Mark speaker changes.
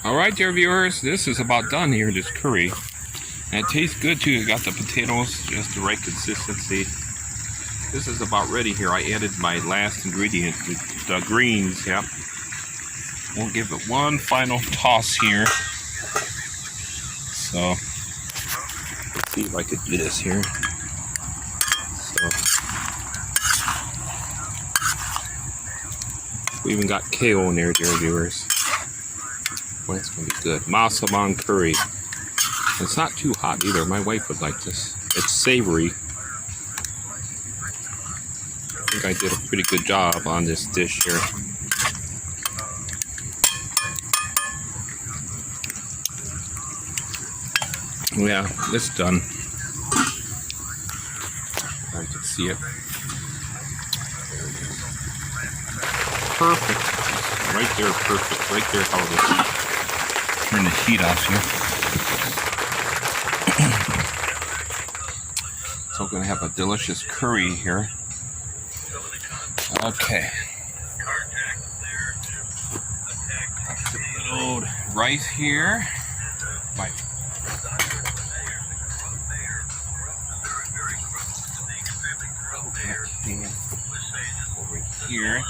Speaker 1: Alright, dear viewers, this is about done here, this curry. And it tastes good too. It got the potatoes just the right consistency. This is about ready here. I added my last ingredient, the greens, yep. We'll give it one final toss here. So, let's see if I could do this here. So, we even got kale in there, dear viewers. Boy, it's going to be good. Masaman curry. It's not too hot either. My wife would like this. It's savory. I think I did a pretty good job on this dish here. Yeah, it's done. I can see it. Perfect. Right there, perfect. Right there, how it is. Turn the heat off here. So we're going to have a delicious curry here. Okay. Load rice here. Okay. Over here.